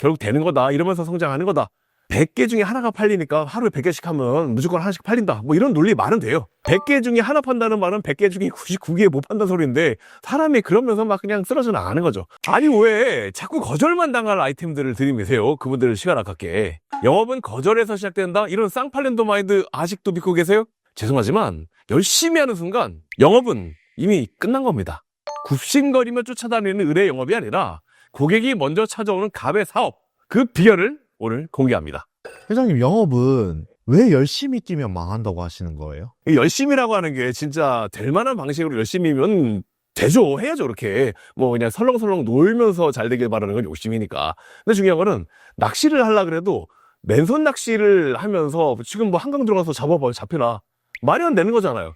결국 되는 거다. 이러면서 성장하는 거다. 100개 중에 하나가 팔리니까 하루에 100개씩 하면 무조건 하나씩 팔린다. 뭐 이런 논리 말은 돼요. 100개 중에 하나 판다는 말은 100개 중에 99개 못 판다는 소리인데 사람이 그러면서 막 그냥 쓰러져 나가는 거죠. 아니 왜 자꾸 거절만 당할 아이템들을 들이미세요? 그분들을 시간 아깝게. 영업은 거절에서 시작된다? 이런 쌍팔년도 마인드 아직도 믿고 계세요? 죄송하지만 열심히 하는 순간 영업은 이미 끝난 겁니다. 굽신거리며 쫓아다니는 의뢰 영업이 아니라 고객이 먼저 찾아오는 갑의 사업, 그 비결을 오늘 공개합니다. 회장님, 영업은 왜 열심히 뛰면 망한다고 하시는 거예요? 이 열심히라고 하는 게 진짜 될 만한 방식으로 열심히면 되죠. 해야죠. 그렇게 뭐 그냥 설렁설렁 놀면서 잘 되길 바라는 건 욕심이니까. 근데 중요한 거는 낚시를 하려고 그래도 맨손 낚시를 하면서 지금 뭐 한강 들어가서 잡아봐 잡히나 말이 안 되는 거잖아요.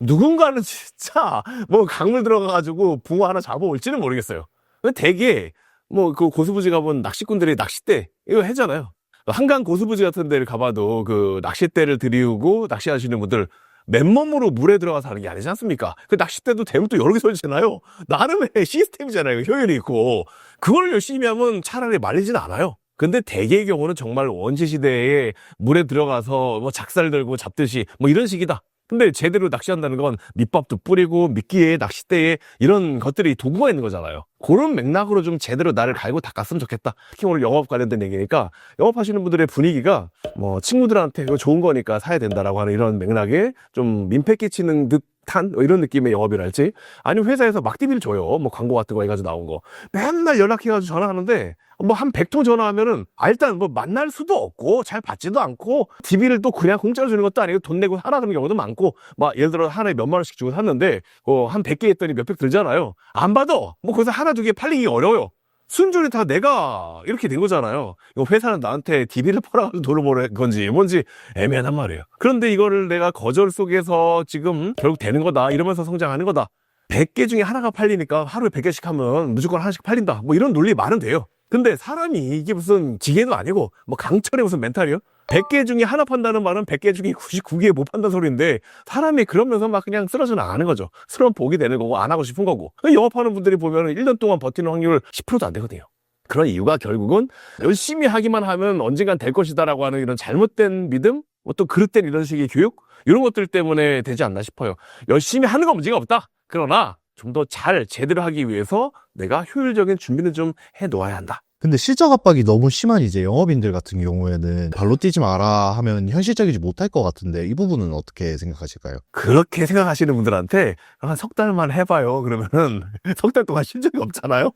누군가는 진짜 뭐 강물 들어가가지고 붕어 하나 잡아올지는 모르겠어요. 근데 되게 뭐 그 고수부지 가본 낚시꾼들이 낚싯대 이거 하잖아요. 한강 고수부지 같은 데를 가봐도 그 낚싯대를 들이우고 낚시하시는 분들 맨몸으로 물에 들어가서 하는 게 아니지 않습니까? 그 낚싯대도 대부분 또 여러 개 설치잖아요. 나름의 시스템이잖아요. 효율이 있고. 그걸 열심히 하면 차라리 말리진 않아요. 근데 대개의 경우는 정말 원시시대에 물에 들어가서 뭐 작살 들고 잡듯이 뭐 이런 식이다. 근데 제대로 낚시한다는 건 밑밥도 뿌리고 미끼에 낚싯대에 이런 것들이 도구가 있는 거잖아요. 그런 맥락으로 좀 제대로 나를 갈고 닦았으면 좋겠다. 특히 오늘 영업 관련된 얘기니까 영업하시는 분들의 분위기가 뭐 친구들한테 이거 좋은 거니까 사야 된다라고 하는 이런 맥락에 좀 민폐 끼치는 듯한 이런 느낌의 영업이랄지, 아니면 회사에서 막 DB를 줘요. 뭐 광고 같은 거 해가지고 나온 거 맨날 연락해가지고 전화하는데 뭐 한 100통 전화하면은 일단 뭐 만날 수도 없고 잘 받지도 않고 DB를 또 그냥 공짜로 주는 것도 아니고 돈 내고 하라 그런 경우도 많고, 막 예를 들어 하나에 몇만 원씩 주고 샀는데 한 100개 했더니 몇백 들잖아요. 안 받아. 뭐 거기서 하나 두 개 팔리기 어려워요. 순전히 다 내가 이렇게 된 거잖아요. 이거 회사는 나한테 DB를 팔아가지고 돈을 버는 건지 뭔지 애매하단 말이에요. 그런데 이거를 내가 거절 속에서 지금 결국 되는 거다 이러면서 성장하는 거다. 100개 중에 하나가 팔리니까 하루에 100개씩 하면 무조건 하나씩 팔린다. 뭐 이런 논리 말은 돼요. 근데 사람이 이게 무슨 지게도 아니고 뭐 강철의 무슨 멘탈이요? 100개 중에 하나 판다는 말은 100개 중에 99개 못 판다는 소리인데 사람이 그러면서 막 그냥 쓰러져 나가는 거죠. 쓰러면 복이 되는 거고 안 하고 싶은 거고. 영업하는 분들이 보면 1년 동안 버티는 확률 10%도 안 되거든요. 그런 이유가 결국은 열심히 하기만 하면 언젠간 될 것이다라고 하는 이런 잘못된 믿음, 또 그릇된 이런 식의 교육, 이런 것들 때문에 되지 않나 싶어요. 열심히 하는 건 문제가 없다. 그러나 좀 더 잘 제대로 하기 위해서 내가 효율적인 준비는 좀 해놓아야 한다. 근데 실적 압박이 너무 심한 이제 영업인들 같은 경우에는 발로 뛰지 마라 하면 현실적이지 못할 것 같은데 이 부분은 어떻게 생각하실까요? 그렇게 생각하시는 분들한테 한 석 달만 해봐요. 그러면은 석 달 동안 쉰 적이 없잖아요.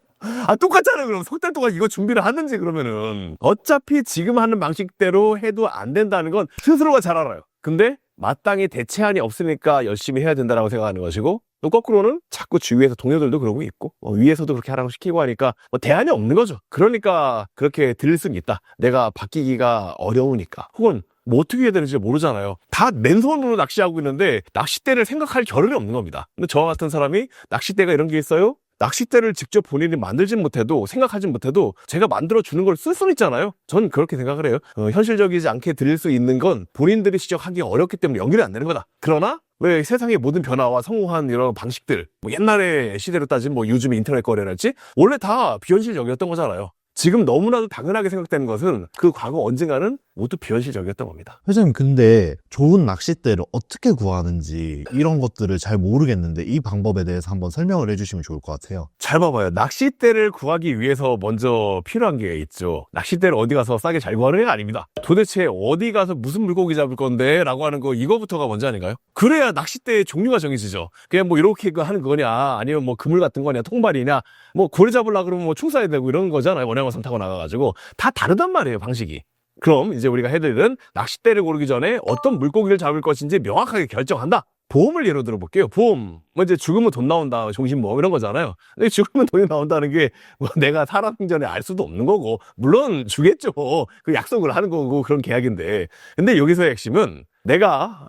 똑같잖아요. 그럼 석 달 동안 이거 준비를 하는지. 그러면은 어차피 지금 하는 방식대로 해도 안 된다는 건 스스로가 잘 알아요. 근데 마땅히 대체안이 없으니까 열심히 해야 된다라고 생각하는 것이고, 또 거꾸로는 자꾸 주위에서 동료들도 그러고 있고 위에서도 그렇게 하라고 시키고 하니까 대안이 없는 거죠. 그러니까 그렇게 들릴 수는 있다. 내가 바뀌기가 어려우니까. 혹은 뭐 어떻게 해야 되는지 모르잖아요. 다 맨손으로 낚시하고 있는데 낚싯대를 생각할 겨를이 없는 겁니다. 근데 저 같은 사람이 낚싯대가 이런 게 있어요? 낚싯대를 직접 본인이 만들진 못해도 생각하진 못해도 제가 만들어주는 걸 쓸 수는 있잖아요. 전 그렇게 생각을 해요. 현실적이지 않게 드릴 수 있는 건 본인들이 시작하기 어렵기 때문에 연결이 안 되는 거다. 그러나 왜 세상의 모든 변화와 성공한 이런 방식들, 뭐 옛날의 시대로 따지면 뭐 요즘 인터넷 거래랄지 원래 다 비현실적이었던 거잖아요. 지금 너무나도 당연하게 생각되는 것은 그 과거 언젠가는 모두 비현실적이었던 겁니다. 회장님, 근데 좋은 낚싯대를 어떻게 구하는지 이런 것들을 잘 모르겠는데 이 방법에 대해서 한번 설명을 해주시면 좋을 것 같아요. 잘 봐봐요. 낚싯대를 구하기 위해서 먼저 필요한 게 있죠. 낚싯대를 어디 가서 싸게 잘 구하는 게 아닙니다. 도대체 어디 가서 무슨 물고기 잡을 건데? 라고 하는 거, 이거부터가 먼저 아닌가요? 그래야 낚싯대의 종류가 정해지죠. 그냥 뭐 이렇게 하는 거냐, 아니면 뭐 그물 같은 거냐, 통발이냐, 뭐 고래 잡으려고 그러면 뭐 총 쏴야 되고 이런 거잖아요. 원양어선 타고 나가가지고. 다 다르단 말이에요, 방식이. 그럼 이제 우리가 해드리는 낚싯대를 고르기 전에 어떤 물고기를 잡을 것인지 명확하게 결정한다. 보험을 예로 들어볼게요. 보험. 뭐 이제 죽으면 돈 나온다, 종신보험 이런 거잖아요. 근데 죽으면 돈이 나온다는 게 뭐 내가 살아 생전에 알 수도 없는 거고, 물론 주겠죠. 그 약속을 하는 거고 그런 계약인데. 근데 여기서의 핵심은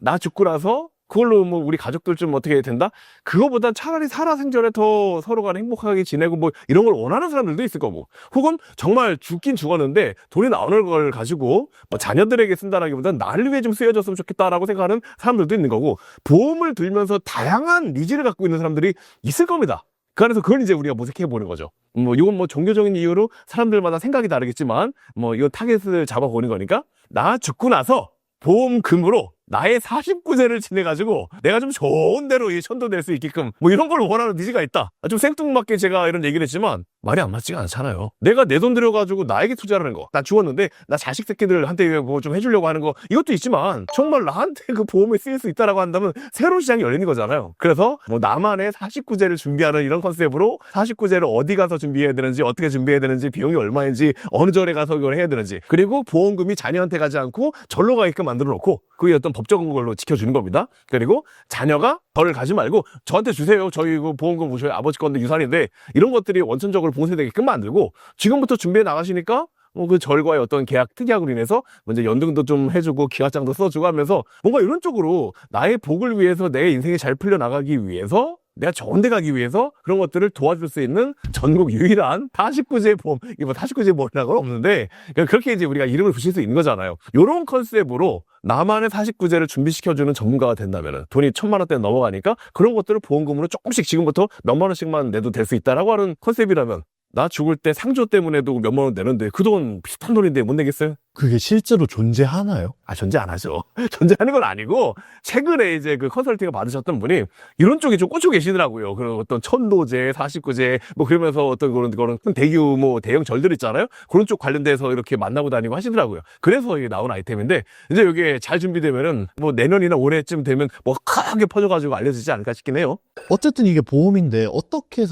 나 죽고 나서 그걸로 뭐 우리 가족들 좀 어떻게 된다? 그거보다 차라리 살아생전에 더 서로 간에 행복하게 지내고 뭐 이런 걸 원하는 사람들도 있을 거고, 혹은 정말 죽긴 죽었는데 돈이 나오는 걸 가지고 뭐 자녀들에게 쓴다라기보다는 나를 위해 좀 쓰여졌으면 좋겠다라고 생각하는 사람들도 있는 거고, 보험을 들면서 다양한 니즈를 갖고 있는 사람들이 있을 겁니다. 그 안에서 그걸 이제 우리가 모색해 보는 거죠. 뭐 이건 뭐 종교적인 이유로 사람들마다 생각이 다르겠지만 뭐 이건 타겟을 잡아보는 거니까 나 죽고 나서 보험금으로 나의 49세를 지내가지고 내가 좀 좋은 데로 이 천도 낼 수 있게끔 뭐 이런 걸 원하는 니즈가 있다. 좀 생뚱맞게 제가 이런 얘기를 했지만 말이 안 맞지가 않잖아요. 내가 내 돈 들여가지고 나에게 투자를 하는 거. 나 죽었는데 나 자식 새끼들한테 뭐 좀 해주려고 하는 거 이것도 있지만 정말 나한테 그 보험에 쓰일 수 있다라고 한다면 새로운 시장이 열리는 거잖아요. 그래서 뭐 나만의 49세를 준비하는 이런 컨셉으로 49세를 어디 가서 준비해야 되는지 어떻게 준비해야 되는지 비용이 얼마인지 어느 절에 가서 이걸 해야 되는지 그리고 보험금이 자녀한테 가지 않고 절로 가게끔 만들어 놓고 그게 어떤 법적인 걸로 지켜주는 겁니다. 그리고 자녀가 덜 가지 말고 저한테 주세요. 저희 그 보험금 저희 아버지 건데 유산인데 이런 것들이 원천적으로 봉쇄되게끔 만들고 지금부터 준비해 나가시니까 뭐 그 절과의 어떤 계약 특약으로 인해서 먼저 연등도 좀 해주고 기와장도 써주고 하면서 뭔가 이런 쪽으로 나의 복을 위해서 내 인생이 잘 풀려나가기 위해서 내가 좋은 데 가기 위해서 그런 것들을 도와줄 수 있는 전국 유일한 49제 보험, 이게 뭐 49제 보험이라고 없는데, 그렇게 이제 우리가 이름을 붙일 수 있는 거잖아요. 요런 컨셉으로 나만의 49제를 준비시켜주는 전문가가 된다면은 돈이 1,000만 원대 넘어가니까 그런 것들을 보험금으로 조금씩 지금부터 몇만 원씩만 내도 될 수 있다라고 하는 컨셉이라면 나 죽을 때 상조 때문에도 몇만 원 내는데 그 돈 비슷한 돈인데 못 내겠어요? 그게 실제로 존재하나요? 존재 안 하죠. 존재하는 건 아니고, 최근에 이제 그 컨설팅을 받으셨던 분이 이런 쪽에 좀 꽂혀 계시더라고요. 그 어떤 천도제, 49제, 뭐 그러면서 어떤 그런 대규모 대형 절들 있잖아요. 그런 쪽 관련돼서 이렇게 만나고 다니고 하시더라고요. 그래서 이게 나온 아이템인데, 이제 이게 잘 준비되면은 뭐 내년이나 올해쯤 되면 뭐 크게 퍼져가지고 알려지지 않을까 싶긴 해요. 어쨌든 이게 보험인데 어떻게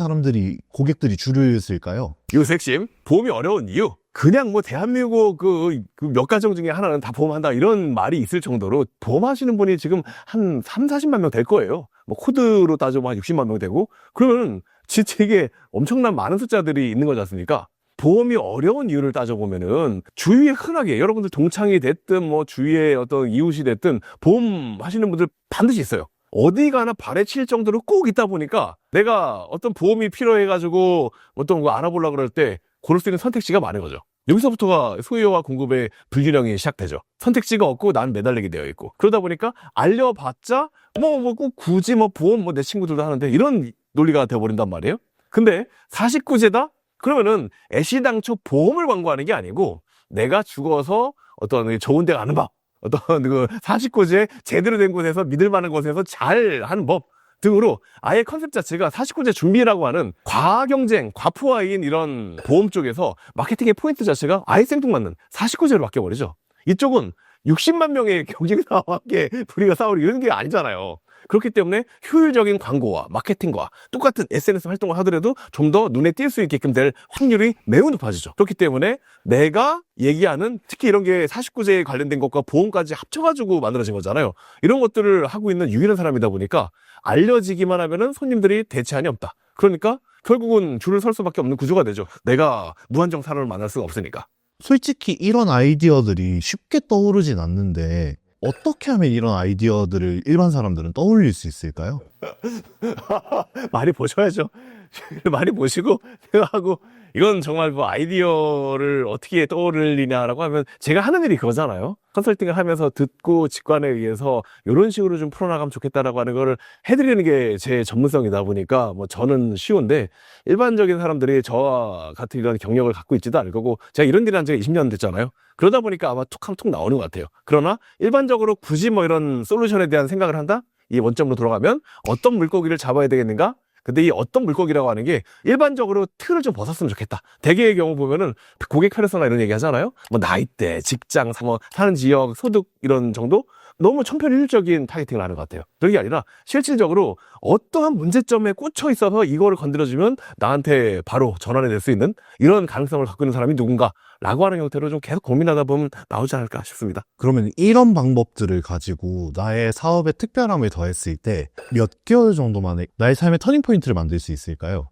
고객들이 줄을 쓸까요? 이것의 핵심, 보험이 어려운 이유. 그냥 뭐 대한민국 그 몇 가정 중에 하나는 다 보험한다 이런 말이 있을 정도로 보험하시는 분이 지금 한 3, 40만 명 될 거예요. 뭐 코드로 따져보면 한 60만 명 되고 그러면 진짜 이게 엄청난 많은 숫자들이 있는 거지 않습니까? 보험이 어려운 이유를 따져보면은 주위에 흔하게 여러분들 동창이 됐든 뭐 주위에 어떤 이웃이 됐든 보험 하시는 분들 반드시 있어요. 어디 가나 발에 칠 정도로 꼭 있다 보니까 내가 어떤 보험이 필요해가지고 어떤 거 알아보려고 그럴 때 고를 수 있는 선택지가 많은 거죠. 여기서부터가 소유와 공급의 불균형이 시작되죠. 선택지가 없고 난 매달리게 되어 있고 그러다 보니까 알려봤자 꼭 굳이 보험 내 친구들도 하는데 이런 논리가 되어버린단 말이에요. 근데 49제다? 그러면은 애시당초 보험을 광고하는 게 아니고 내가 죽어서 어떤 좋은 데 가는 법 어떤 그 49제 제대로 된 곳에서 믿을 만한 곳에서 잘 하는 법 등으로 아예 컨셉 자체가 49제 준비라고 하는 과경쟁, 과포화인 이런 보험 쪽에서 마케팅의 포인트 자체가 아예 생뚱맞는 49제로 바뀌어버리죠. 이쪽은 60만 명의 경쟁사와 함께 우리가 싸우는 이런 게 아니잖아요. 그렇기 때문에 효율적인 광고와 마케팅과 똑같은 SNS 활동을 하더라도 좀 더 눈에 띌 수 있게끔 될 확률이 매우 높아지죠. 그렇기 때문에 내가 얘기하는 특히 이런 게 49제에 관련된 것과 보험까지 합쳐가지고 만들어진 거잖아요. 이런 것들을 하고 있는 유일한 사람이다 보니까 알려지기만 하면은 손님들이 대체한이 없다. 그러니까 결국은 줄을 설 수밖에 없는 구조가 되죠. 내가 무한정 사람을 만날 수가 없으니까. 솔직히 이런 아이디어들이 쉽게 떠오르진 않는데 어떻게 하면 이런 아이디어들을 일반 사람들은 떠올릴 수 있을까요? 많이 보셔야죠. 많이 보시고 생각하고 이건 정말 뭐 아이디어를 어떻게 떠올리냐라고 하면 제가 하는 일이 그거잖아요. 컨설팅을 하면서 듣고 직관에 의해서 이런 식으로 좀 풀어나가면 좋겠다라고 하는 거를 해드리는 게 제 전문성이다 보니까 뭐 저는 쉬운데 일반적인 사람들이 저와 같은 이런 경력을 갖고 있지도 않을 거고 제가 이런 일을 한 지가 20년 됐잖아요. 그러다 보니까 아마 툭하면 툭 나오는 것 같아요. 그러나 일반적으로 굳이 뭐 이런 솔루션에 대한 생각을 한다? 이 원점으로 돌아가면 어떤 물고기를 잡아야 되겠는가? 근데 이 어떤 물고기라고 하는 게 일반적으로 틀을 좀 벗었으면 좋겠다. 대개의 경우 보면은 고객 페르소나 이런 얘기 하잖아요. 뭐 나이대, 직장, 뭐 사는 지역, 소득 이런 정도? 너무 천편일률적인 타겟팅을 하는 것 같아요. 그게 아니라 실질적으로 어떠한 문제점에 꽂혀 있어서 이거를 건드려주면 나한테 바로 전환이 될 수 있는 이런 가능성을 갖고 있는 사람이 누군가 라고 하는 형태로 좀 계속 고민하다 보면 나오지 않을까 싶습니다. 그러면 이런 방법들을 가지고 나의 사업에 특별함을 더했을 때 몇 개월 정도 만에 나의 삶의 터닝포인트를 만들 수 있을까요?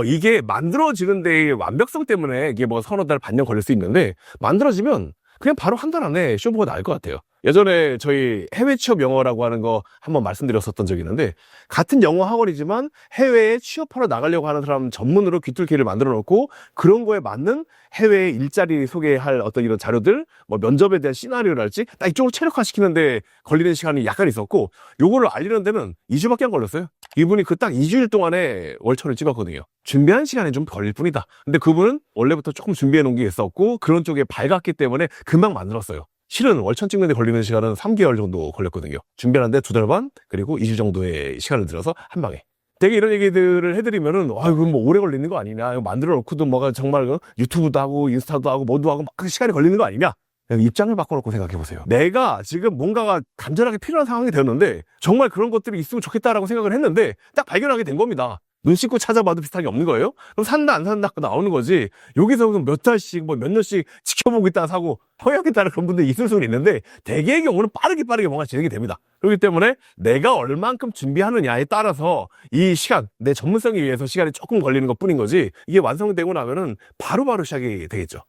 이게 만들어지는데 완벽성 때문에 이게 뭐 서너 달, 반년 걸릴 수 있는데 만들어지면 그냥 바로 한 달 안에 쇼부가 나올 것 같아요. 예전에 저희 해외 취업 영어라고 하는 거 한번 말씀드렸었던 적이 있는데, 같은 영어 학원이지만 해외에 취업하러 나가려고 하는 사람 전문으로 귀뚫기를 만들어 놓고 그런 거에 맞는 해외 일자리 소개할 어떤 이런 자료들, 뭐 면접에 대한 시나리오랄지 딱 이쪽으로 체력화시키는데 걸리는 시간이 약간 있었고, 요거를 알리는 데는 2주밖에 안 걸렸어요. 이분이 그 딱 2주일 동안에 월천을 찍었거든요. 준비한 시간이 좀 걸릴 뿐이다. 근데 그분은 원래부터 조금 준비해 놓은 게 있었고 그런 쪽에 밝았기 때문에 금방 만들었어요. 실은 월천 찍는 데 걸리는 시간은 3개월 정도 걸렸거든요. 준비하는데 2달 반, 그리고 2주 정도의 시간을 들어서 한 방에. 되게 이런 얘기들을 해드리면은, 아이고, 뭐 오래 걸리는 거 아니냐. 이거 만들어 놓고도 뭐가 정말 유튜브도 하고 인스타도 하고 뭐도 하고 막 시간이 걸리는 거 아니냐. 입장을 바꿔놓고 생각해보세요. 내가 지금 뭔가가 간절하게 필요한 상황이 되었는데 정말 그런 것들이 있으면 좋겠다라고 생각을 했는데 딱 발견하게 된 겁니다. 눈 씻고 찾아봐도 비슷한 게 없는 거예요? 그럼 산다 안 산다 나오는 거지. 여기서 몇 달씩 뭐 몇 년씩 지켜보고 있다가 사고 허약했다는 그런 분들이 있을 수는 있는데 대개의 경우는 빠르게 뭔가 진행이 됩니다. 그렇기 때문에 내가 얼만큼 준비하느냐에 따라서 이 시간, 내 전문성에 의해서 시간이 조금 걸리는 것 뿐인 거지, 이게 완성되고 나면은 바로바로 시작이 되겠죠.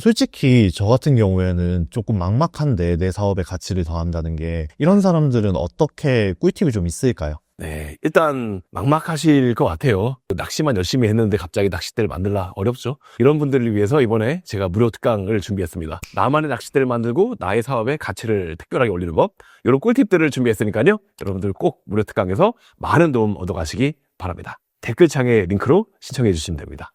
솔직히 저 같은 경우에는 조금 막막한데 내 사업에 가치를 더한다는 게, 이런 사람들은 어떻게 꿀팁이 좀 있을까요? 네, 일단 막막하실 것 같아요. 낚시만 열심히 했는데 갑자기 낚싯대를 만들라 어렵죠. 이런 분들을 위해서 이번에 제가 무료 특강을 준비했습니다. 나만의 낚싯대를 만들고 나의 사업에 가치를 특별하게 올리는 법, 이런 꿀팁들을 준비했으니까요. 여러분들 꼭 무료 특강에서 많은 도움 얻어가시기 바랍니다. 댓글창에 링크로 신청해 주시면 됩니다.